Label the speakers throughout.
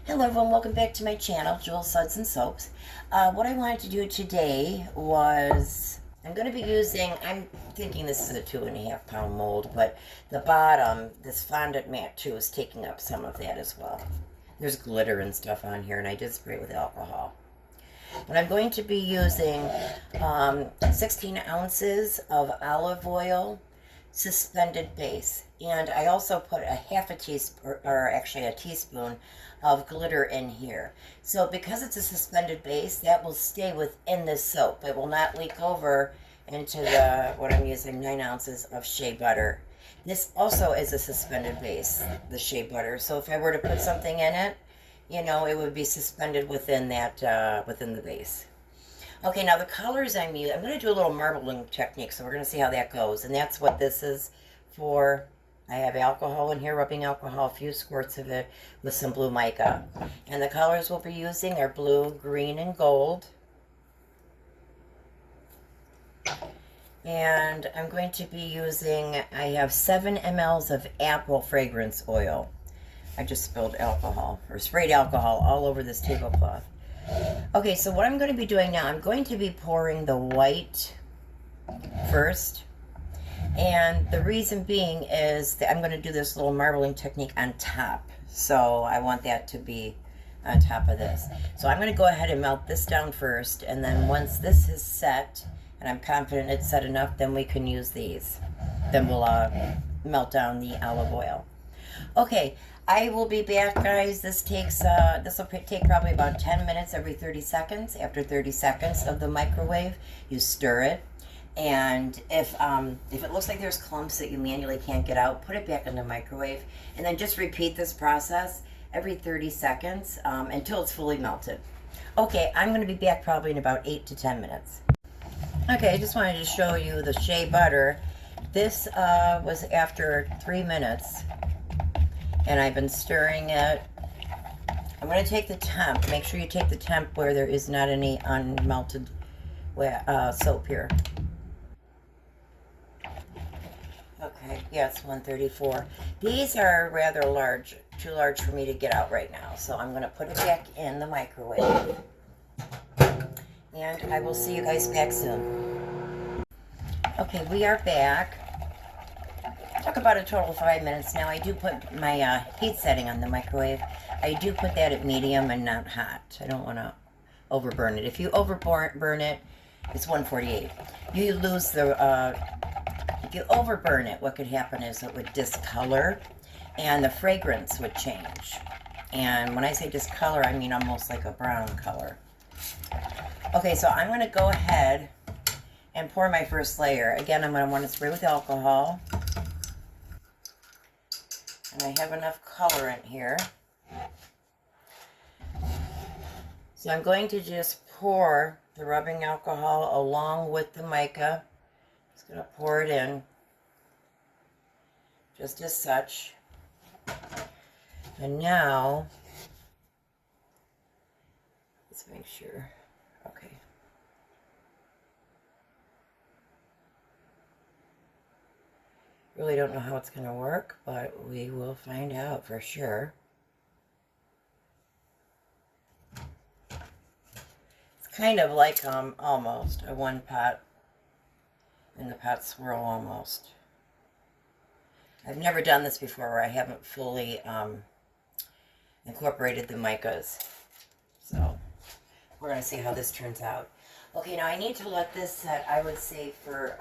Speaker 1: Hello everyone, welcome back to my channel, Jewel Suds and Soaps. What I wanted to do today was, I'm going to be using, I'm thinking this is a 2.5 pound mold, but the bottom, this fondant mat too, is taking up some of that as well. There's glitter and stuff on here, and I did spray it with alcohol. But I'm going to be using 16 ounces of olive oil, suspended base, and I also put a half a teaspoon, or actually a teaspoon of glitter in here. So because it's a suspended base, that will stay within the soap. It will not leak over into what I'm using, 9 ounces of shea butter. This also is a suspended base, the shea butter. So if I were to put something in it, it would be suspended within that, within the base. Okay, now the colors I'm going to do a little marbling technique, so we're going to see how that goes. And that's what this is for. I have alcohol in here, rubbing alcohol, a few squirts of it with some blue mica. And the colors we'll be using are blue, green, and gold. And I'm going to be using, I have 7 mLs of apple fragrance oil. I just spilled alcohol, or sprayed alcohol all over this tablecloth. Okay, so what I'm going to be doing now, I'm going to be pouring the white first. And the reason being is that I'm going to do this little marbling technique on top. So I want that to be on top of this. So I'm going to go ahead and melt this down first. And then once this is set, and I'm confident it's set enough, then we can use these. Then we'll melt down the olive oil. Okay, I will be back, guys. This will take probably about 10 minutes every 30 seconds. After 30 seconds of the microwave, you stir it. And if it looks like there's clumps that you manually can't get out, put it back in the microwave. And then just repeat this process every 30 seconds until it's fully melted. Okay, I'm going to be back probably in about 8 to 10 minutes. Okay, I just wanted to show you the shea butter. This was after 3 minutes. And I've been stirring it. I'm going to take the temp. Make sure you take the temp where there is not any unmelted soap here. Okay, yeah, it's 134. These are rather large, too large for me to get out right now. So I'm going to put it back in the microwave. And I will see you guys back soon. Okay, we are back. Took about a total of 5 minutes. Now I do put my heat setting on the microwave. I do put that at medium and not hot. I don't want to overburn it. If you overburn it, it's 148. You lose the, if you overburn it, what could happen is it would discolor and the fragrance would change. And when I say discolor, I mean almost like a brown color. Okay, so I'm going to go ahead and pour my first layer. Again, I'm going to want to spray with alcohol. And I have enough colorant here. So I'm going to just pour the rubbing alcohol along with the mica. Just going to pour it in. Just as such. And now, let's make sure. Okay. Really don't know how it's going to work, but we will find out for sure. It's kind of like almost a one pot in the pot swirl almost. I've never done this before where I haven't fully incorporated the micas. So we're going to see how this turns out. Okay, now I need to let this set, I would say, for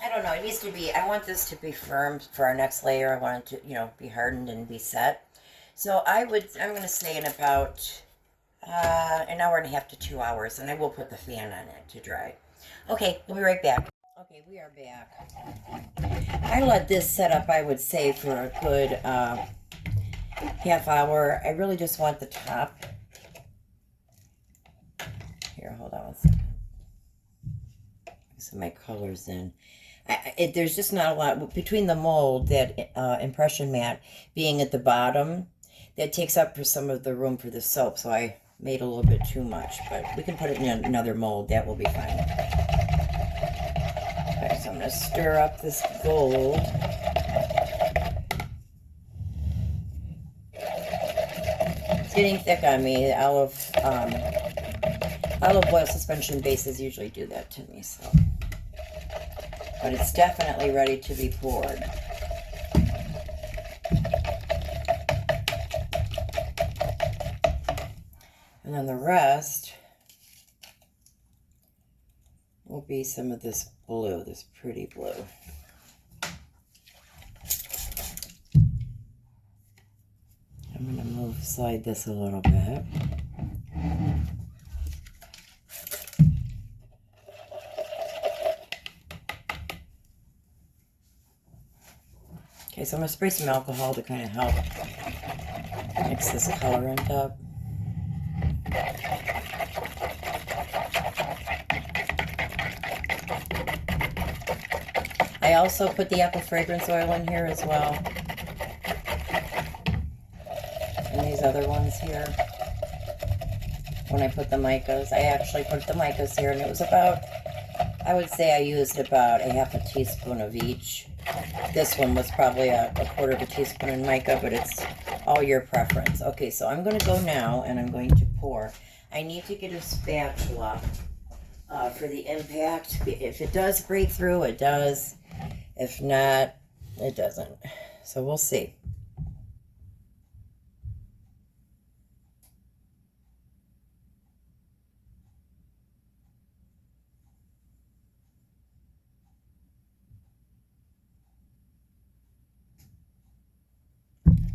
Speaker 1: I don't know, it needs to be, I want this to be firm for our next layer. I want it to, be hardened and be set. So I'm going to say in about an hour and a half to 2 hours, and I will put the fan on it to dry. Okay, we'll be right back. Okay, we are back. I let this set up, I would say, for a good half hour. I really just want the top. Here, hold on one second. Some of my colors in. There's just not a lot between the mold, that impression mat being at the bottom, that takes up for some of the room for the soap. So I made a little bit too much, but we can put it in another mold. That will be fine. Okay, so I'm going to stir up this gold. getting thick on me. The olive oil suspension bases usually do that to me, so. But it's definitely ready to be poured. And then the rest will be some of this blue, this pretty blue. I'm going to slide this a little bit. Okay, so I'm going to spray some alcohol to kind of help mix this colorant up. I also put the apple fragrance oil in here as well. And these other ones here. When I put the micas, I actually put the micas here, and it was about, I would say I used about a half a teaspoon of each. This one was probably a quarter of a teaspoon in mica, but it's all your preference. Okay, so I'm going to go now, and I'm going to pour. I need to get a spatula for the impact. If it does break through, it does. If not, it doesn't. So we'll see.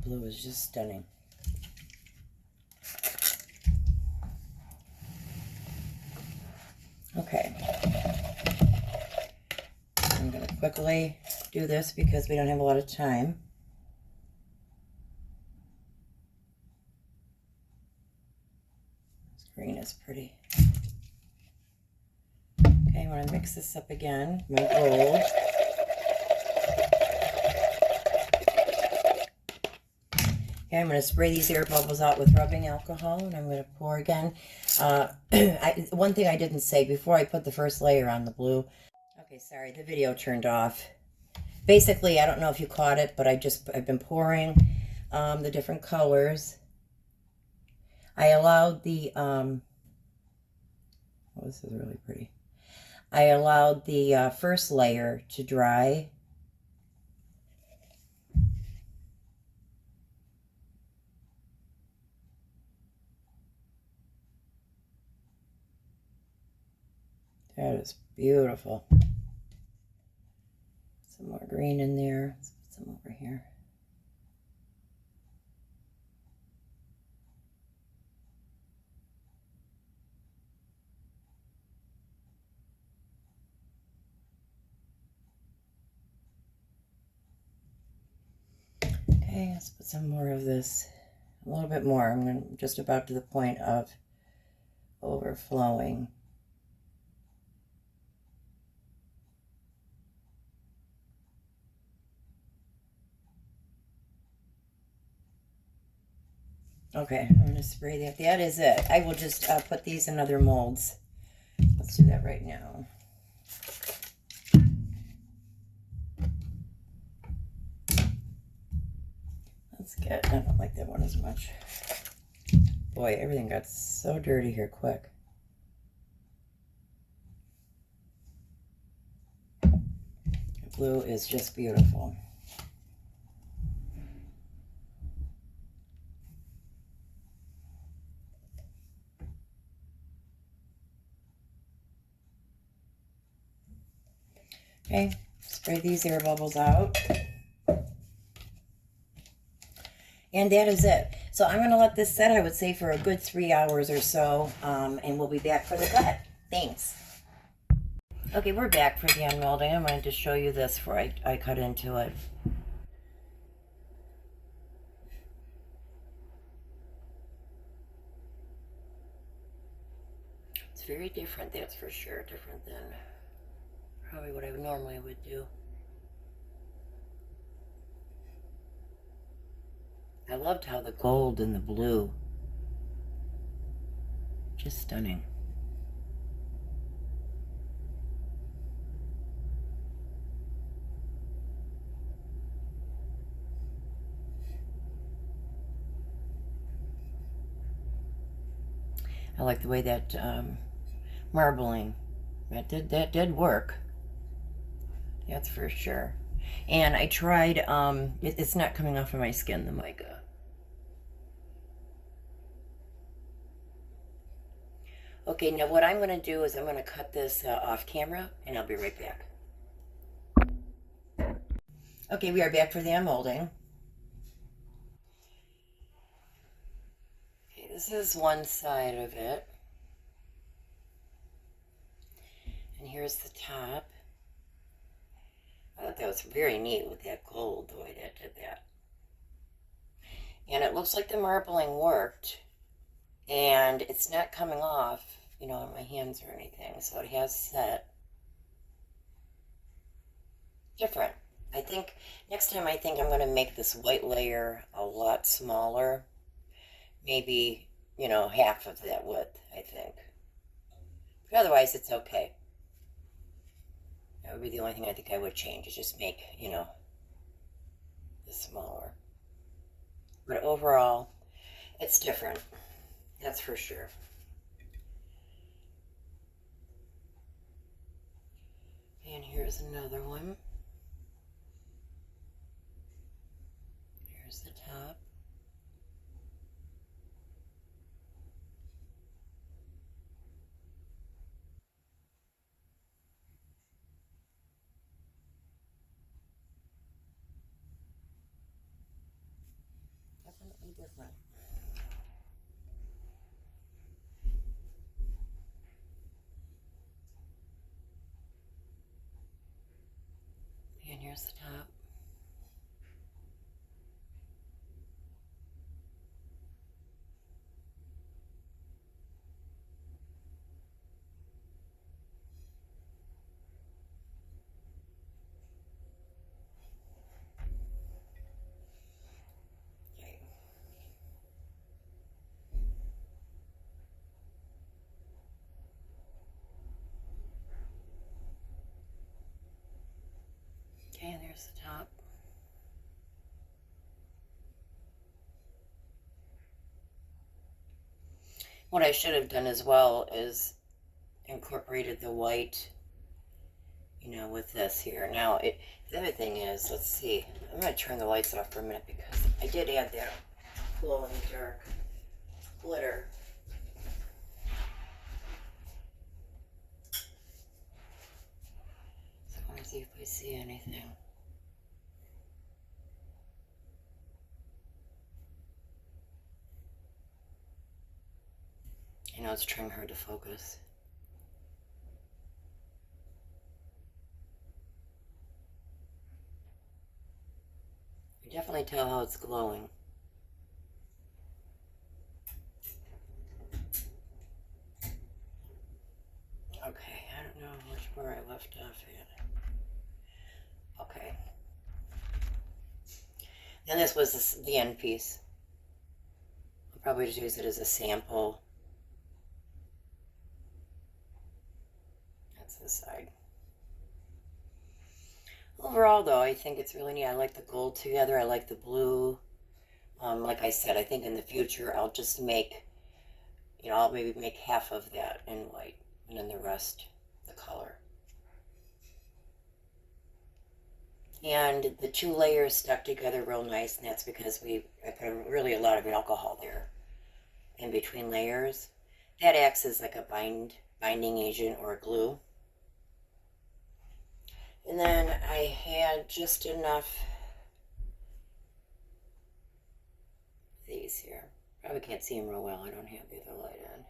Speaker 1: Blue is just stunning. Okay. I'm going to quickly do this because we don't have a lot of time. This green is pretty. Okay, I want to mix this up again. My gold. Okay, I'm going to spray these air bubbles out with rubbing alcohol, and I'm going to pour again. One thing I didn't say before I put the first layer on the blue. Okay, sorry, the video turned off. Basically, I don't know if you caught it, but I've been pouring the different colors. I allowed the, oh, this is really pretty. I allowed the first layer to dry. That is beautiful. Some more green in there. Let's put some over here. Okay, let's put some more of this. A little bit more. I'm just about to the point of overflowing. Okay, I'm going to spray that. That is it. I will just put these in other molds. Let's do that right now. That's good. I don't like that one as much. Boy, everything got so dirty here quick. The blue is just beautiful. Okay, spray these air bubbles out. And that is it. So I'm going to let this set, I would say, for a good 3 hours or so, and we'll be back for the cut. Thanks. Okay, we're back for the unmolding. I wanted to show you this before I cut into it. It's very different, that's for sure. Different than probably what I normally would do. I loved how the gold and the blue, just stunning. I like the way that marbling, that did work. That's for sure. And I tried, it's not coming off of my skin, the mica. Okay, now what I'm going to do is I'm going to cut this off camera, and I'll be right back. Okay, we are back for the unmolding. Okay, this is one side of it. And here's the top. I thought that was very neat with that gold, the way that did that. And it looks like the marbling worked. And it's not coming off, you know, on my hands or anything. So it has set. Different. I think next time I think I'm going to make this white layer a lot smaller. Maybe, you know, half of that width, I think. But otherwise, it's okay. That would be the only thing I think I would change, is just make, you know, this smaller. But overall, it's different. That's for sure. And here's another one. Here's the top. Definitely different. And here's the top. Okay, and there's the top. What I should have done as well is incorporated the white, you know, with this here. Now, the other thing is, let's see. I'm going to turn the lights off for a minute because I did add that glow in the dark glitter. So I want to see if we see anything. I know it's trying hard to focus. You definitely tell how it's glowing. Okay, I don't know where I left off at. Okay. Then this was the end piece. I'll probably just use it as a sample. That's this side. Overall, though, I think it's really neat. I like the gold together. I like the blue. Like I said, I think in the future I'll just make, you know, I'll maybe make half of that in white, and then the rest the color. And the two layers stuck together real nice, and that's because I put really a lot of alcohol there in between layers. That acts as like a binding agent or a glue. And then I had just enough of these here. Probably can't see them real well. I don't have the other light on.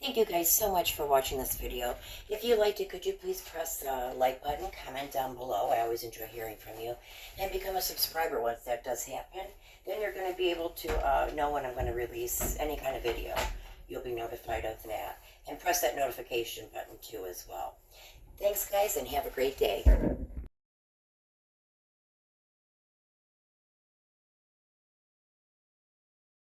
Speaker 1: Thank you guys so much for watching this video. If you liked it, could you please press the like button, comment down below. I always enjoy hearing from you. And become a subscriber once that does happen. Then you're going to be able to know when I'm going to release any kind of video. You'll be notified of that. And press that notification button too as well. Thanks guys, and have a great day.